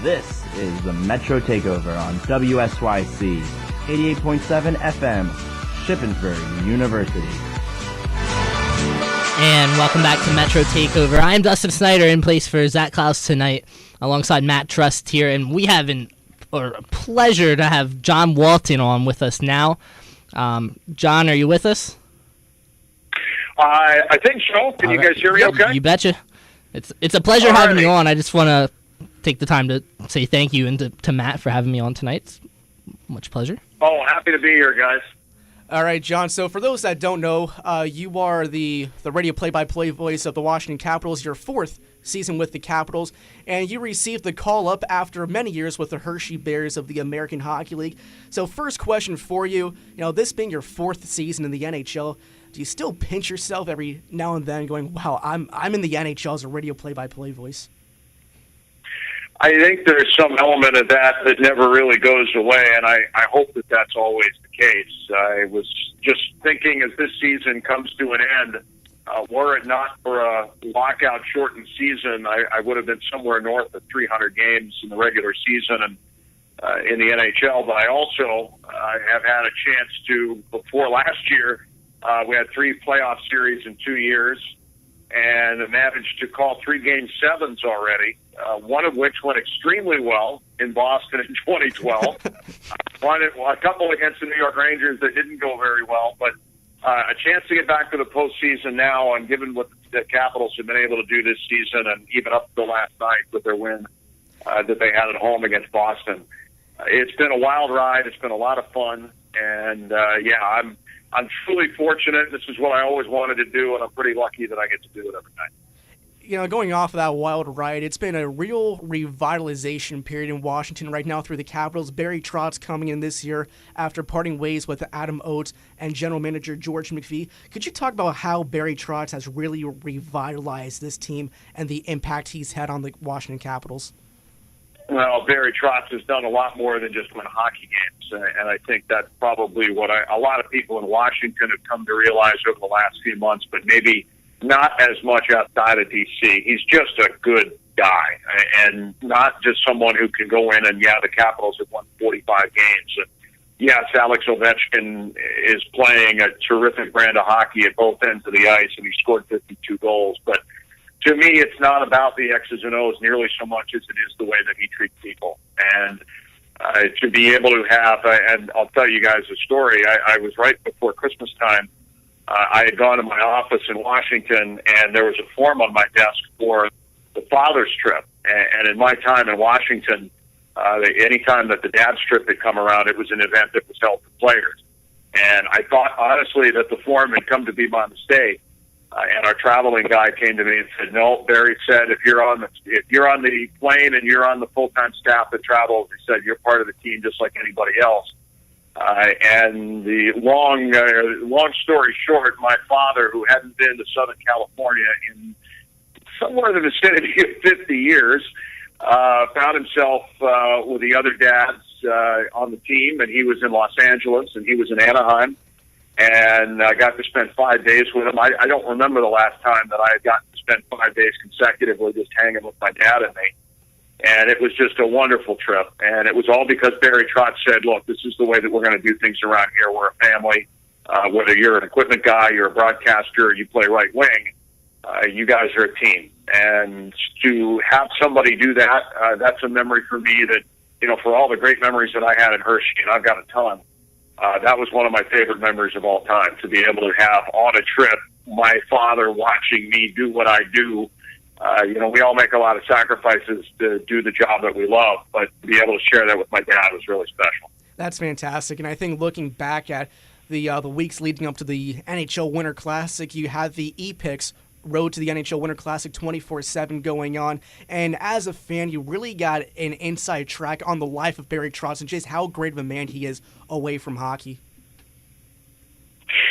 This is the Metro Takeover on WSYC 88.7 FM, Shippensburg University. And welcome back to Metro Takeover. I'm Dustan Snyder in place for Zac Clouse tonight, alongside Matt Trust here, and we have a pleasure to have John Walton on with us now. John, are you with us? I think so. Can you guys hear me okay? You betcha. It's a pleasure having you on. I just want to take the time to say thank you and to Matt for having me on tonight. It's much pleasure. Oh, happy to be here, guys. All right, John. So for those that don't know, you are the radio play-by-play voice of the Washington Capitals, your fourth season with the Capitals, and you received the call-up after many years with the Hershey Bears of the American Hockey League. So first question for you, this being your fourth season in the NHL, do you still pinch yourself every now and then going, wow, I'm in the NHL as a radio play-by-play voice? I think there's some element of that never really goes away, and I hope that that's always the case. I was just thinking as this season comes to an end, were it not for a lockout-shortened season, I would have been somewhere north of 300 games in the regular season and in the NHL. But I also have had a chance to, before last year, we had 3 playoff series in 2 years, and managed to call 3 Game 7s already, one of which went extremely well in Boston in 2012. A couple against the New York Rangers that didn't go very well, but a chance to get back to the postseason now, and given what the Capitals have been able to do this season, and even up to last night with their win that they had at home against Boston, it's been a wild ride. It's been a lot of fun, and I'm truly fortunate. This is what I always wanted to do, and I'm pretty lucky that I get to do it every night. Going off of that wild ride, it's been a real revitalization period in Washington right now through the Capitals. Barry Trotz coming in this year after parting ways with Adam Oates and general manager George McPhee. Could you talk about how Barry Trotz has really revitalized this team and the impact he's had on the Washington Capitals? Well, Barry Trotz has done a lot more than just win hockey games, and I think that's probably what a lot of people in Washington have come to realize over the last few months, but maybe not as much outside of D.C. He's just a good guy, and not just someone who can go in and, the Capitals have won 45 games. And yes, Alex Ovechkin is playing a terrific brand of hockey at both ends of the ice, and he scored 52 goals, but to me, it's not about the X's and O's nearly so much as it is the way that he treats people. And to be able to have, and I'll tell you guys a story, I was right before Christmas time. I had gone to my office in Washington, and there was a form on my desk for the father's trip. And in my time in Washington, any time that the dad's trip had come around, it was an event that was held for players. And I thought, honestly, that the form had come to be by mistake. And our traveling guy came to me and said, "No, Barry said if you're on the plane and you're on the full-time staff that travels, he said you're part of the team just like anybody else." And the long story short, my father, who hadn't been to Southern California in somewhere in the vicinity of 50 years, found himself with the other dads on the team, and he was in Los Angeles and he was in Anaheim. And I got to spend 5 days with him. I don't remember the last time that I had gotten to spend 5 days consecutively just hanging with my dad and me. And it was just a wonderful trip. And it was all because Barry Trotz said, look, this is the way that we're going to do things around here. We're a family. Whether you're an equipment guy, you're a broadcaster, or you play right wing, you guys are a team. And to have somebody do that, that's a memory for me that, for all the great memories that I had in Hershey, and I've got a ton, that was one of my favorite memories of all time, to be able to have on a trip my father watching me do what I do. We all make a lot of sacrifices to do the job that we love, but to be able to share that with my dad was really special. That's fantastic. And I think looking back at the weeks leading up to the NHL Winter Classic, you had the E-Picks Road to the NHL Winter Classic 24/7 going on, and as a fan, you really got an inside track on the life of Barry Trotz and just how great of a man he is away from hockey.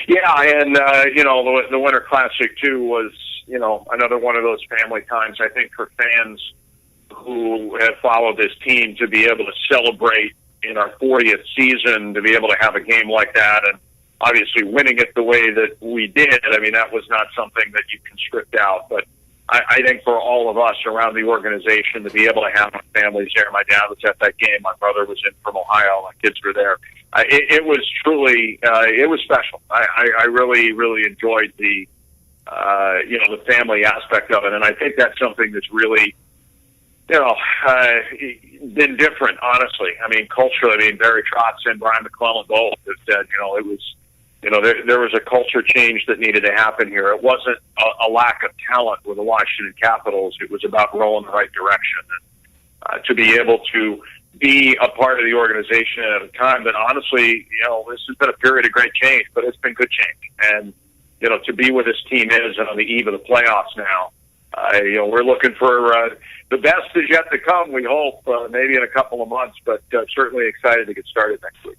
Yeah, and the Winter Classic too was another one of those family times. I think for fans who have followed this team to be able to celebrate in our 40th season, to be able to have a game like that, and obviously winning it the way that we did, I mean, that was not something that you can script out. But I think for all of us around the organization to be able to have my families there. My dad was at that game. My brother was in from Ohio. My kids were there. It was truly, it was special. I really, really enjoyed the family aspect of it. And I think that's something that's really, been different, honestly. I mean, culturally, Barry Trotz and Brian McClellan both have said, it was, there was a culture change that needed to happen here. It wasn't a lack of talent with the Washington Capitals. It was about rolling the right direction. And to be able to be a part of the organization at a time that, honestly, this has been a period of great change, but it's been good change. And, to be where this team is on the eve of the playoffs now, we're looking for the best is yet to come, we hope, maybe in a couple of months, but certainly excited to get started next week.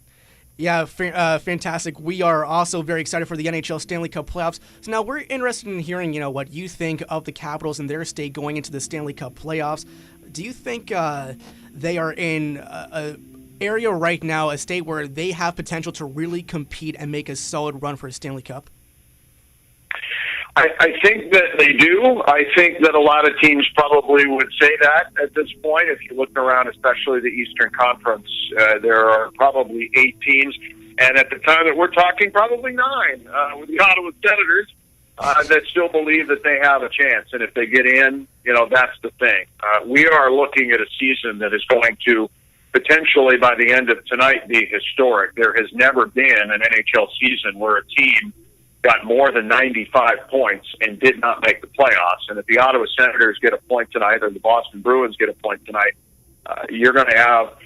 Yeah, fantastic. We are also very excited for the NHL Stanley Cup playoffs. So now we're interested in hearing, what you think of the Capitals and their state going into the Stanley Cup playoffs. Do you think they are in an area right now, a state where they have potential to really compete and make a solid run for a Stanley Cup? I think that they do. I think that a lot of teams probably would say that at this point. If you look around, especially the Eastern Conference, there are probably 8 teams. And at the time that we're talking, probably 9 with the Ottawa Senators that still believe that they have a chance. And if they get in, that's the thing. We are looking at a season that is going to potentially, by the end of tonight, be historic. There has never been an NHL season where a team got more than 95 points and did not make the playoffs. And if the Ottawa Senators get a point tonight or the Boston Bruins get a point tonight, you're going to have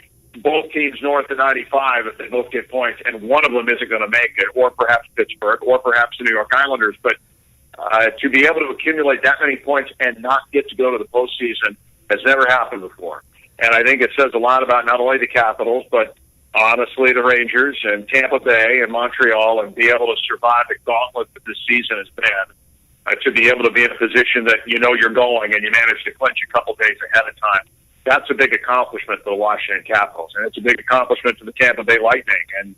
both teams north of 95 if they both get points, and one of them isn't going to make it, or perhaps Pittsburgh, or perhaps the New York Islanders. But to be able to accumulate that many points and not get to go to the postseason has never happened before. And I think it says a lot about not only the Capitals, but honestly, the Rangers and Tampa Bay and Montreal, and be able to survive the gauntlet that this season has been, to be able to be in a position that you're going and you manage to clinch a couple days ahead of time. That's a big accomplishment for the Washington Capitals, and it's a big accomplishment for the Tampa Bay Lightning. And,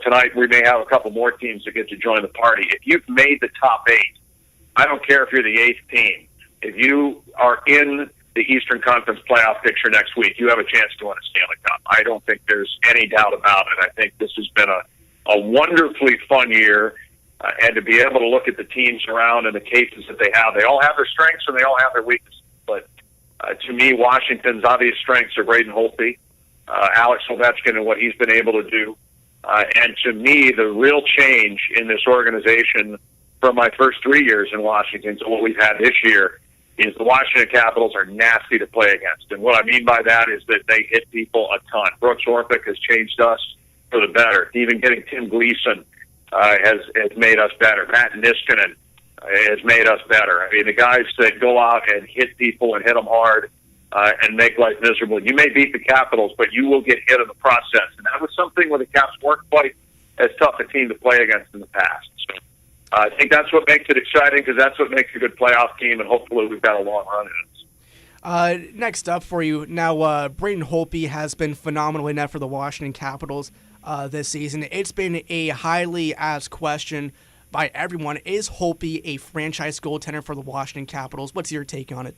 tonight we may have a couple more teams that get to join the party. If you've made the top 8, I don't care if you're the 8th team. If you are in the Eastern Conference playoff picture next week, you have a chance to win a Stanley Cup. I don't think there's any doubt about it. I think this has been a wonderfully fun year, and to be able to look at the teams around and the cases that they all have their strengths and they all have their weaknesses. But to me, Washington's obvious strengths are Braden Holtby, Alex Ovechkin, and what he's been able to do. And to me, the real change in this organization from my first 3 years in Washington to what we've had this year is the Washington Capitals are nasty to play against. And what I mean by that is that they hit people a ton. Brooks Orpik has changed us for the better. Even getting Tim Gleason has made us better. Matt Niskanen has made us better. I mean, the guys that go out and hit people and hit them hard and make life miserable. You may beat the Capitals, but you will get hit in the process. And that was something where the Caps weren't quite as tough a team to play against in the past. So I think that's what makes it exciting, because that's what makes a good playoff team, and hopefully we've got a long run in it. Next up for you, now Braden Holtby has been phenomenal in net for the Washington Capitals this season. It's been a highly asked question by everyone. Is Holtby a franchise goaltender for the Washington Capitals? What's your take on it?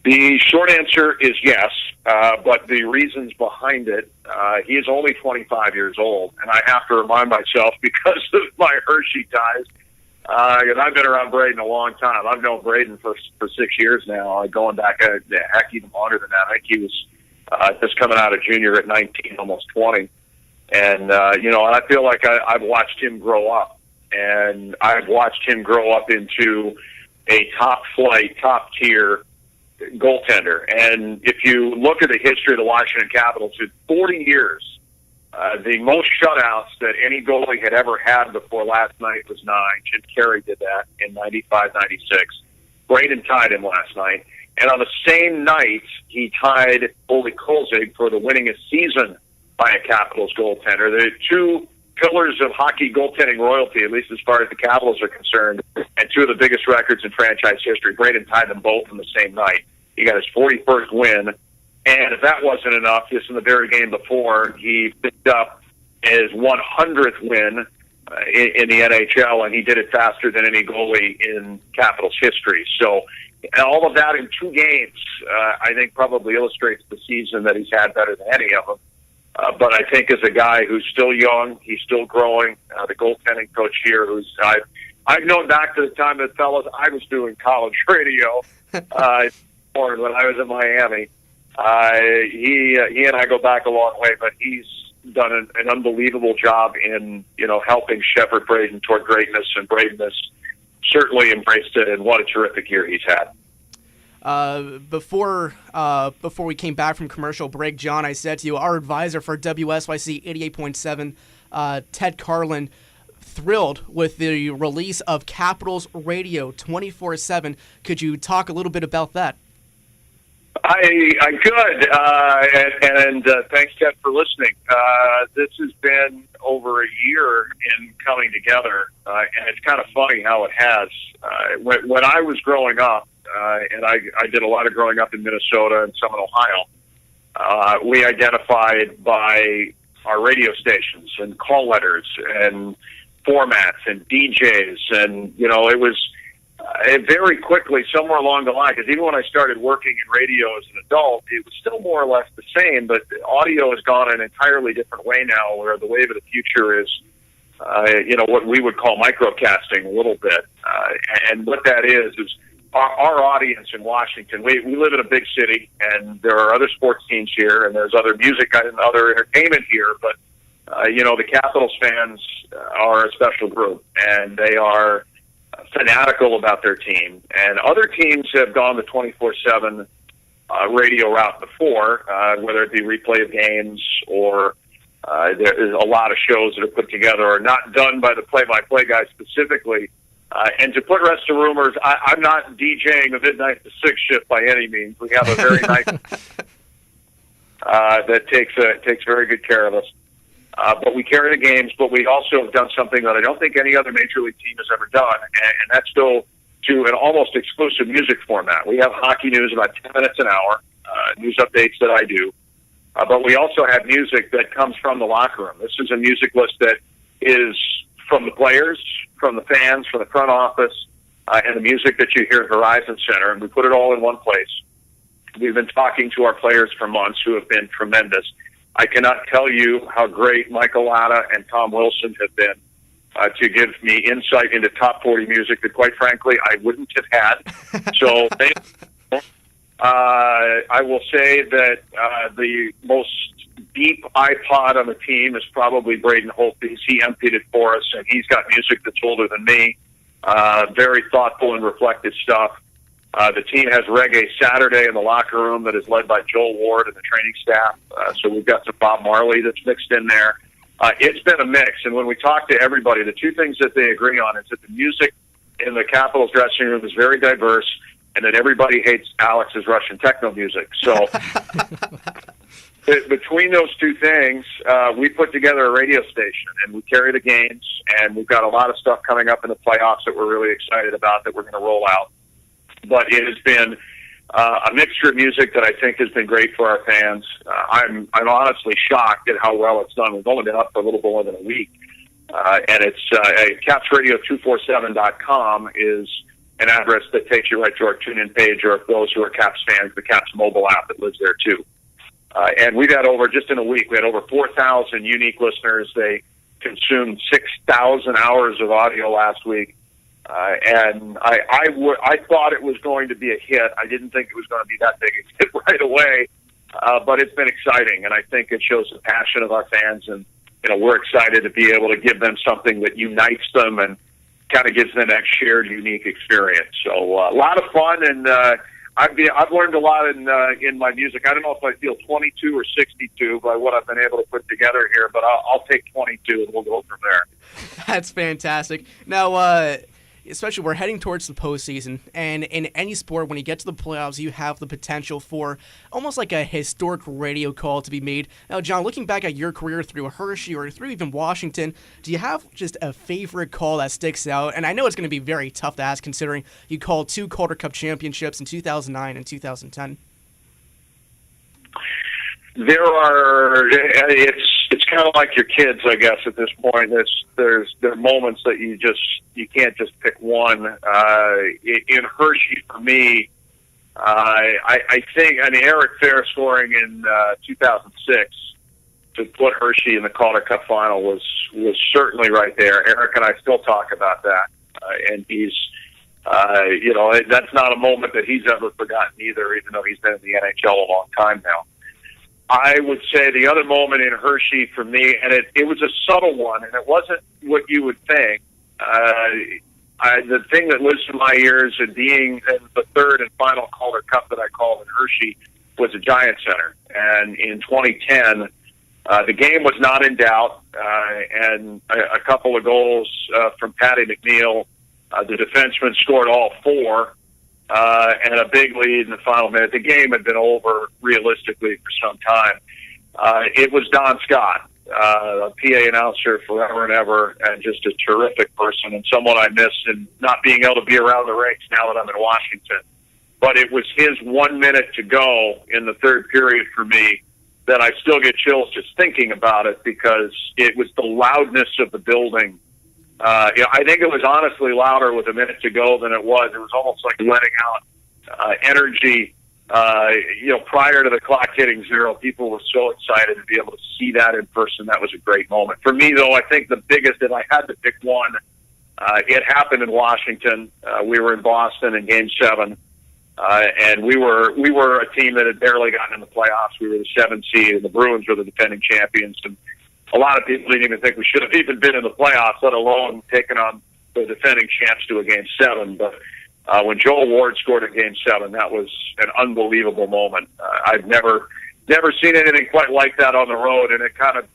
The short answer is yes, but the reasons behind it, he is only 25 years old, and I have to remind myself, because of my Hershey ties, and I've been around Braden a long time. I've known Braden for 6 years now, going back, even longer than that. I think he was just coming out of junior at 19, almost 20. And, and I feel like I've watched him grow up, and I've watched him grow up into a top-flight, top-tier goaltender. And if you look at the history of the Washington Capitals, in 40 years, the most shutouts that any goalie had ever had before last night was 9. Jim Carey did that in 95-96. Braden tied him last night. And on the same night, he tied Ole Kolzig for the winningest season by a Capitals goaltender. The two pillars of hockey goaltending royalty, at least as far as the Capitals are concerned, and 2 of the biggest records in franchise history. Braden tied them both on the same night. He got his 41st win, and if that wasn't enough, just in the very game before, he picked up his 100th win in the NHL, and he did it faster than any goalie in Capitals history. So all of that in 2 games, I think probably illustrates the season that he's had better than any of them. But I think as a guy who's still young, he's still growing. The goaltending coach here, I've known back to the time that, fellas, I was doing college radio when I was in Miami. He and I go back a long way, but he's done an unbelievable job in helping shepherd Braden toward greatness, and Braden has certainly embraced it. And what a terrific year he's had. Before we came back from commercial break, John, I said to you, our advisor for WSYC 88.7, Ted Carlin, thrilled with the release of Capitals Radio 24/7. Could you talk a little bit about that? I could, and thanks, Ted, for listening. This has been over a year in coming together, and it's kind of funny how it has. When I was growing up, and I did a lot of growing up in Minnesota and some in Ohio, we identified by our radio stations and call letters and formats and DJs, and it was very quickly somewhere along the line, because even when I started working in radio as an adult, it was still more or less the same, but audio has gone an entirely different way now, where the wave of the future is what we would call microcasting a little bit, and what that is our audience in Washington. We live in a big city, and there are other sports teams here, and there's other music and other entertainment here, but the Capitals fans are a special group, and they are fanatical about their team. And other teams have gone the 24/7 radio route before, whether it be replay of games or there is a lot of shows that are put together or not done by the play-by-play guys specifically. And to put rest of rumors, I'm not DJing a midnight to 6 shift by any means. We have a very nice that takes very good care of us. But we carry the games, but we also have done something that I don't think any other major league team has ever done, and that's go to an almost exclusive music format. We have hockey news about 10 minutes an hour, news updates that I do, but we also have music that comes from the locker room. This is a music list that is from the players, from the fans, from the front office, and the music that you hear at Horizon Center, and we put it all in one place. We've been talking to our players for months who have been tremendous. I cannot tell you how great Michael Latta and Tom Wilson have been to give me insight into top 40 music that, quite frankly, I wouldn't have had. So I will say that the most deep iPod on the team is probably Braden Holtby's. He emptied it for us, and he's got music that's older than me. Very thoughtful and reflective stuff. The team has Reggae Saturday in the locker room that is led by Joel Ward and the training staff. So we've got some Bob Marley that's mixed in there. It's been a mix, and when we talk to everybody, the two things that they agree on is that the music in the Capitals dressing room is very diverse, and that everybody hates Alex's Russian techno music. So between those two things, we put together a radio station, and we carry the games, and we've got a lot of stuff coming up in the playoffs that we're really excited about that we're going to roll out. But it has been a mixture of music that I think has been great for our fans. I'm honestly shocked at how well it's done. We've only been up for a little more than a week. And it's CapsRadio247.com is an address that takes you right to our tune-in page, or if those who are Caps fans, the Caps mobile app that lives there too. And we've had just in a week, we had over 4,000 unique listeners. They consumed 6,000 hours of audio last week. And I thought it was going to be a hit. I didn't think it was going to be that big a hit right away, but it's been exciting, and I think it shows the passion of our fans, and we're excited to be able to give them something that unites them and kind of gives them that shared, unique experience. So a lot of fun, and I've learned a lot in my music. I don't know if I feel 22 or 62 by what I've been able to put together here, but I'll take 22, and we'll go from there. That's fantastic. Now, especially we're heading towards the postseason, and in any sport, when you get to the playoffs, you have the potential for almost like a historic radio call to be made. Now, John, looking back at your career through Hershey or through even Washington, do you have just a favorite call that sticks out? And I know it's going to be very tough to ask, considering you called 2 Calder Cup championships in 2009 and 2010. It's it's kind of like your kids, I guess. At this point, there are moments that you can't just pick one. In Hershey, for me, I think Eric Fair scoring in 2006 to put Hershey in the Calder Cup final was certainly right there. Eric and I still talk about that, and he's. That's not a moment that he's ever forgotten either, even though he's been in the NHL a long time now. I would say the other moment in Hershey for me, and it was a subtle one, and it wasn't what you would think. The thing that lives in my ears and being in the third and final Calder Cup that I called in Hershey was a Giant Center. And in 2010, the game was not in doubt, and a couple of goals from Patty McNeil. The defenseman scored all four, and a big lead in the final minute. The game had been over realistically for some time. It was Don Scott, a PA announcer forever and ever, and just a terrific person and someone I miss and not being able to be around the rinks now that I'm in Washington. But it was his 1 minute to go in the third period for me that I still get chills just thinking about it, because it was the loudness of the building. I think it was honestly louder with a minute to go than it was. It was almost like letting out energy. Prior to the clock hitting zero, people were so excited to be able to see that in person. That was a great moment. For me, though, I think the biggest, if I had to pick one, it happened in Washington. We were in Boston in Game 7, and we were a team that had barely gotten in the playoffs. We were the 7th seed, and the Bruins were the defending champions. And a lot of people didn't even think we should have even been in the playoffs, let alone taken on the defending champs to a Game 7. But when Joel Ward scored in Game 7, that was an unbelievable moment. I've never seen anything quite like that on the road, and it kind of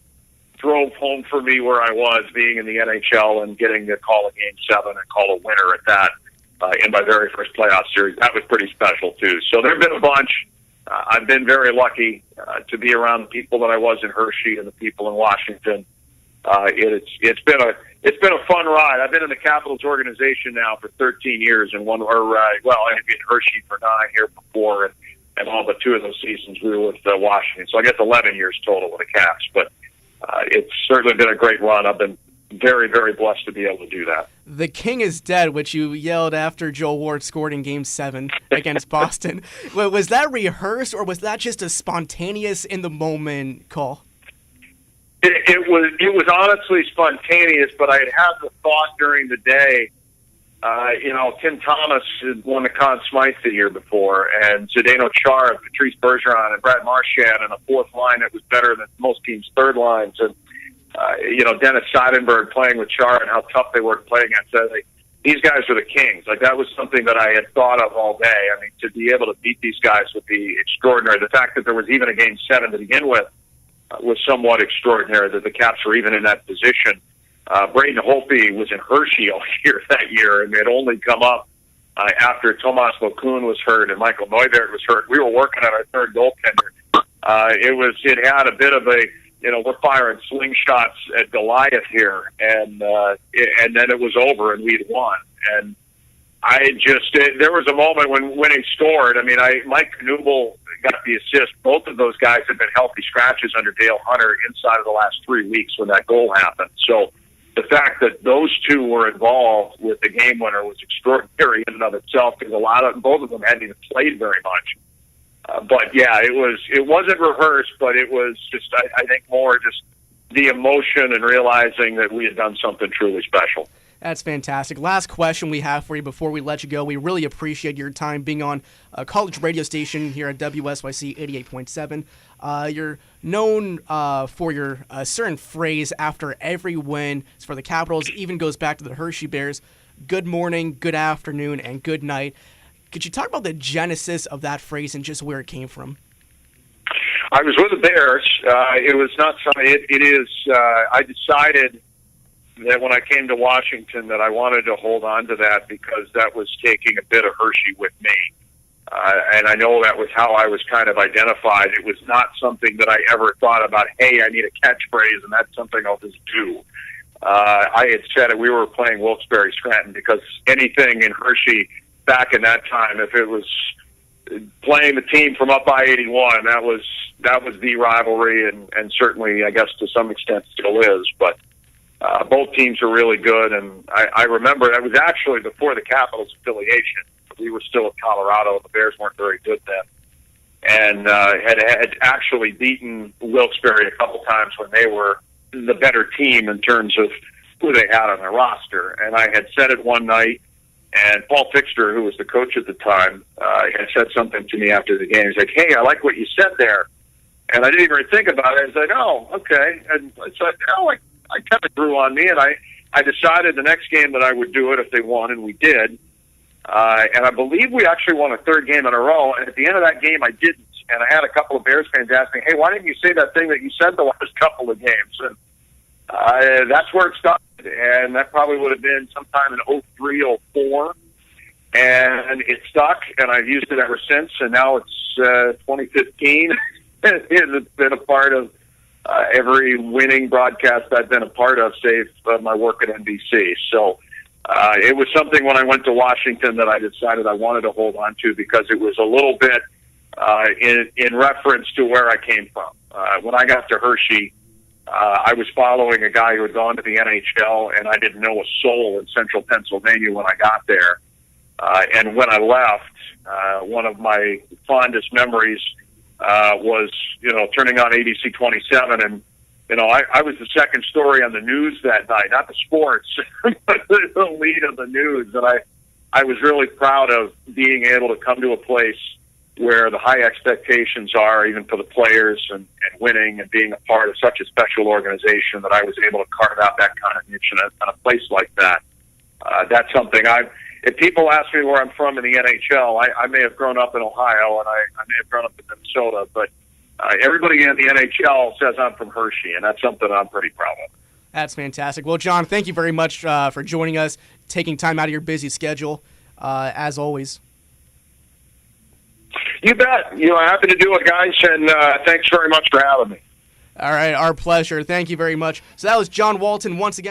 drove home for me where I was, being in the NHL and getting to call a Game 7 and call a winner at that in my very first playoff series. That was pretty special, too. So there have been a bunch. I've been very lucky to be around the people that I was in Hershey and the people in Washington. It's been a fun ride. I've been in the Capitals organization now for 13 years, and I've been in Hershey for 9 here before, and all but 2 of those seasons we were with Washington. So I guess 11 years total with the Caps. But it's certainly been a great run. I've been very, very blessed to be able to do that. The King is dead, which you yelled after Joel Ward scored in Game 7 against Boston. Was that rehearsed, or was that just a spontaneous, in-the-moment call? It was honestly spontaneous, but I had the thought during the day. Tim Thomas had won the Conn Smythe the year before, and Zdeno Chara, Patrice Bergeron, and Brad Marchand, and a fourth line that was better than most teams' third lines. And Dennis Seidenberg playing with Chara and how tough they were to play against. These guys are the Kings. That was something that I had thought of all day. I mean, to be able to beat these guys would be extraordinary. The fact that there was even a Game 7 to begin with was somewhat extraordinary, that the Caps were even in that position. Braden Holtby was in Hershey all year that year, and it only come up after Tomas Vokoun was hurt and Michael Neuberg was hurt. We were working on our third goaltender. It had a bit of a, we're firing slingshots at Goliath here, and then it was over and we'd won. And there was a moment when he scored. Mike Knuble got the assist. Both of those guys had been healthy scratches under Dale Hunter inside of the last 3 weeks when that goal happened. So the fact that those two were involved with the game winner was extraordinary in and of itself, because both of them hadn't even played very much. But yeah, it wasn't rehearsed, but it was just, I think, more just the emotion and realizing that we had done something truly special. That's fantastic. Last question we have for you before we let you go. We really appreciate your time being on a college radio station here at WSYC 88.7. You're known for your certain phrase after every win. It's for the Capitals. It even goes back to the Hershey Bears. Good morning, good afternoon, and good night. Could you talk about the genesis of that phrase and just where it came from? I was with the Bears. It was not something. It is. I decided that when I came to Washington that I wanted to hold on to that, because that was taking a bit of Hershey with me. And I know that was how I was kind of identified. It was not something that I ever thought about, hey, I need a catchphrase, and that's something I'll just do. I had said it, we were playing Wilkes-Barre Scranton, because anything in Hershey back in that time, if it was playing the team from up I-81. That was the rivalry, and certainly, I guess, to some extent still is. But both teams are really good, and I remember that was actually before the Capitals affiliation. We were still at Colorado. The Bears weren't very good then, and had actually beaten Wilkes-Barre a couple times when they were the better team in terms of who they had on their roster. And I had said it one night, and Paul Fixter, who was the coach at the time, had said something to me after the game. He's like, "Hey, I like what you said there." And I didn't even think about it. I was like, "Oh, okay." And so I kind of grew on me, and I decided the next game that I would do it if they won, and we did. And I believe we actually won a third game in a row. And at the end of that game, I didn't. And I had a couple of Bears fans ask me, "Hey, why didn't you say that thing that you said the last couple of games?" And that's where it started. And that probably would have been sometime in 03, 04. And it stuck, and I've used it ever since. And now it's 2015. It's been a part of every winning broadcast I've been a part of, save my work at NBC. So it was something when I went to Washington that I decided I wanted to hold on to, because it was a little bit in reference to where I came from. When I got to Hershey, I was following a guy who had gone to the NHL, and I didn't know a soul in central Pennsylvania when I got there. And when I left, one of my fondest memories was, turning on ABC 27, and I was the second story on the news that night, not the sports, but the lead of the news. And I was really proud of being able to come to a place where the high expectations are, even for the players, and winning and being a part of such a special organization, that I was able to carve out that kind of niche in a place like that. That's something if people ask me where I'm from in the NHL, I may have grown up in Ohio, and I may have grown up in Minnesota, but everybody in the NHL says I'm from Hershey, and that's something I'm pretty proud of. That's fantastic. Well, John, thank you very much for joining us, taking time out of your busy schedule, as always. You bet. Happy to do it, guys, and thanks very much for having me. All right, our pleasure. Thank you very much. So that was John Walton once again.